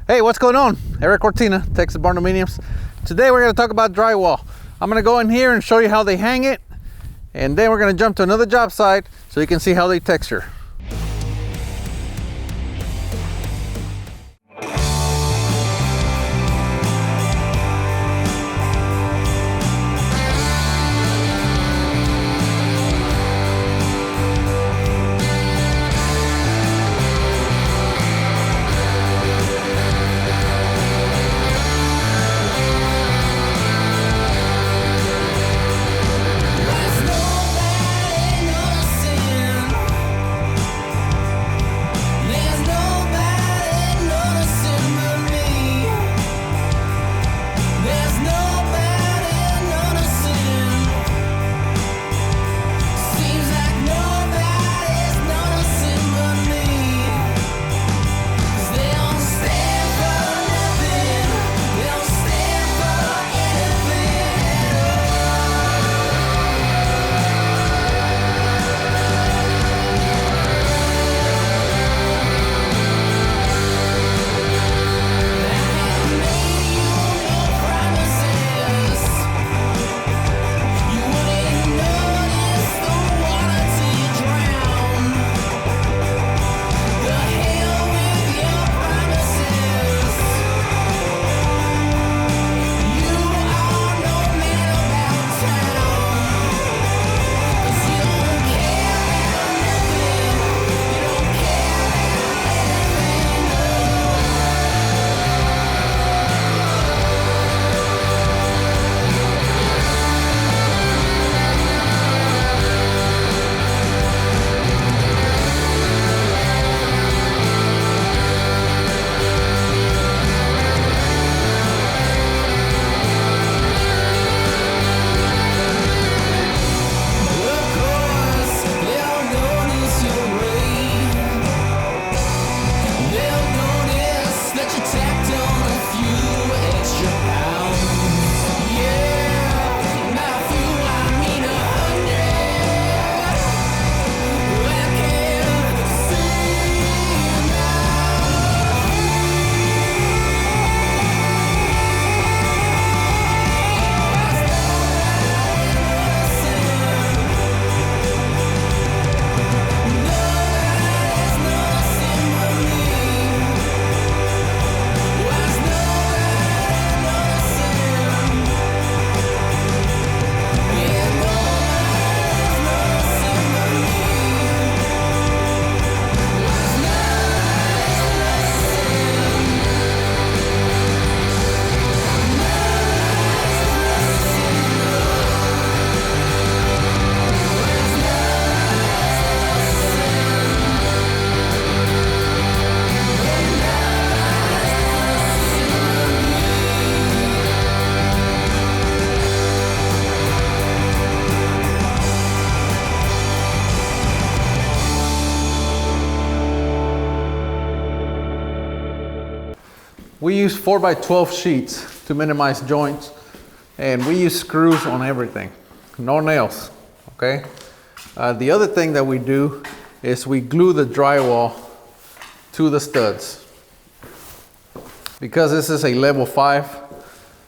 Hey, what's going on? Eric Cortina, Texas Barndominiums. Today we're going to talk about drywall. I'm going to go in here and show you how they hang it, and then we're going to jump to another job site so you can see how they texture. We use 4x12 sheets to minimize joints, and we use screws on everything, no nails, okay? The other thing that we do is we glue the drywall to the studs. Because this is a level 5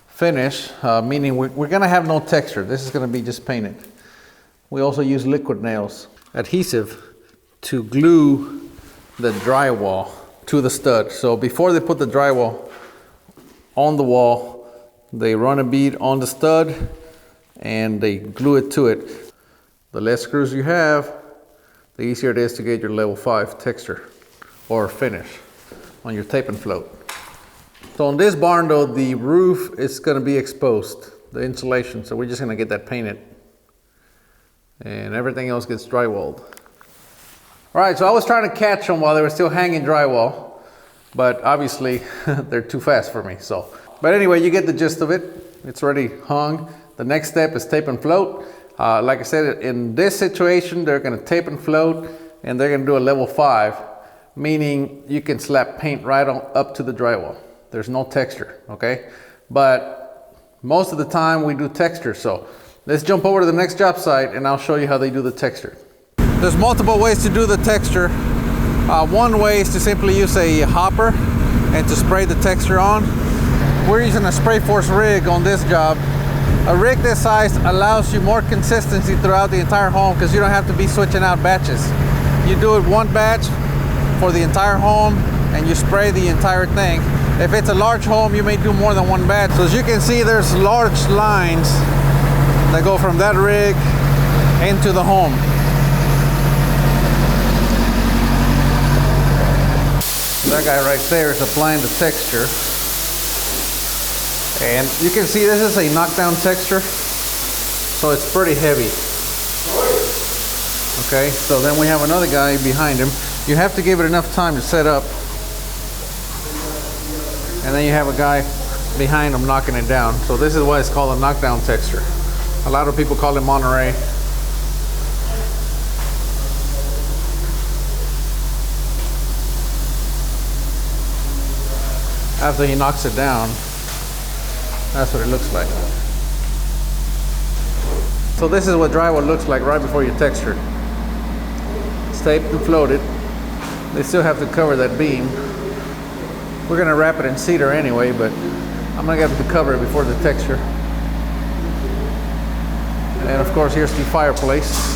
finish, meaning we're gonna have no texture. This is gonna be just painted. We also use liquid nails, adhesive, to glue the drywall to the stud. So before they put the drywall on the wall, they run a bead on the stud and they glue it to it. The less screws you have, the easier it is to get your level 5 texture or finish on your tape and float. So on this barn though, the roof is gonna be exposed, the insulation, so we're just gonna get that painted and everything else gets drywalled. All right, so I was trying to catch them while they were still hanging drywall, but obviously they're too fast for me, so. But anyway, you get the gist of it. It's already hung. The next step is tape and float. Like I said, in this situation, they're gonna tape and float, and they're gonna do a level 5, meaning you can slap paint right on up to the drywall. There's no texture, okay? But most of the time we do texture, so let's jump over to the next job site and I'll show you how they do the texture. There's multiple ways to do the texture. One way is to simply use a hopper and to spray the texture on. We're using a spray force rig on this job. A rig this size allows you more consistency throughout the entire home because you don't have to be switching out batches. You do it one batch for the entire home and you spray the entire thing. If it's a large home, you may do more than one batch. So as you can see, there's large lines that go from that rig into the home. That guy right there is applying the texture. And you can see this is a knockdown texture, so it's pretty heavy. Okay, so then we have another guy behind him. You have to give it enough time to set up. And then you have a guy behind him knocking it down. So this is why it's called a knockdown texture. A lot of people call it Monterey. After he knocks it down, that's what it looks like. So this is what drywall looks like right before you texture. It's taped and floated. They still have to cover that beam. We're gonna wrap it in cedar anyway, but I'm gonna have to cover it before the texture. And of course, here's the fireplace.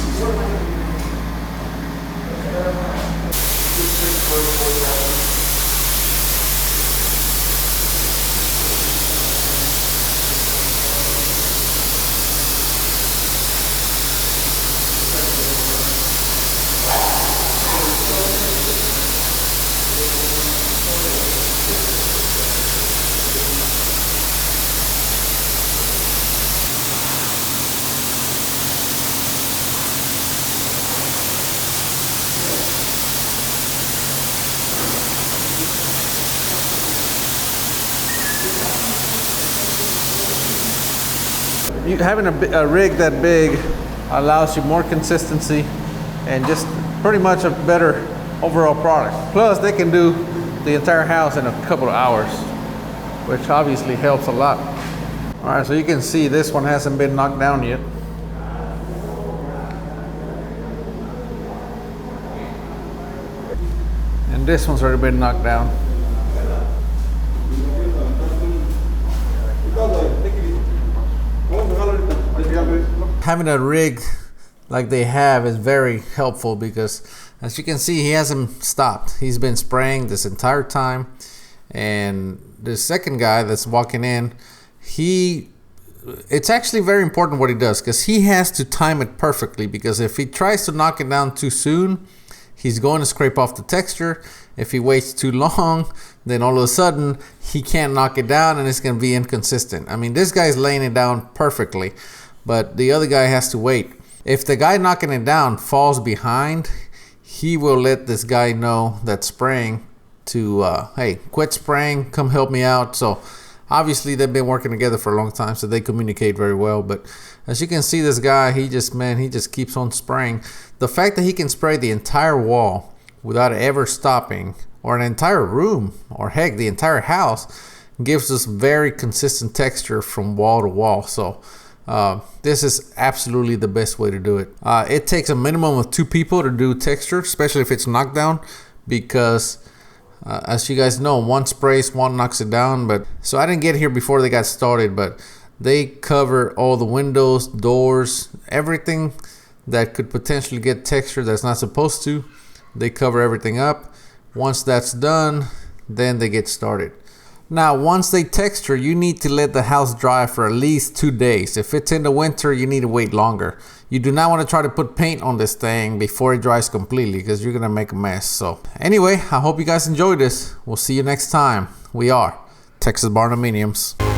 Having a rig that big allows you more consistency and just pretty much a better overall product. Plus, they can do the entire house in a couple of hours, which obviously helps a lot. All right, so you can see this one hasn't been knocked down yet. And this one's already been knocked down. Having a rig like they have is very helpful because, as you can see, he hasn't stopped. He's been spraying this entire time. And the second guy that's walking in, it's actually very important what he does because he has to time it perfectly, because if he tries to knock it down too soon, he's going to scrape off the texture. If he waits too long, then all of a sudden he can't knock it down and it's going to be inconsistent. I mean, this guy's laying it down perfectly, but the other guy has to wait. If the guy knocking it down falls behind, he will let this guy know that's spraying to, hey, quit spraying, come help me out. So obviously they've been working together for a long time, so they communicate very well. But as you can see, this guy, he just keeps on spraying. The fact that he can spray the entire wall without ever stopping, or an entire room, or heck, the entire house, gives us very consistent texture from wall to wall. So this is absolutely the best way to do it. It takes a minimum of 2 people to do texture, especially if it's knockdown, because as you guys know, one sprays, one knocks it down. But so I didn't get here before they got started, but they cover all the windows, doors, everything that could potentially get texture that's not supposed to. They cover everything up. Once that's done, then they get started. Now, once they texture, you need to let the house dry for at least 2 days. If it's in the winter, you need to wait longer. You do not want to try to put paint on this thing before it dries completely, because you're going to make a mess. So anyway, I hope you guys enjoyed this. We'll see you next time. We are Texas Barndominiums.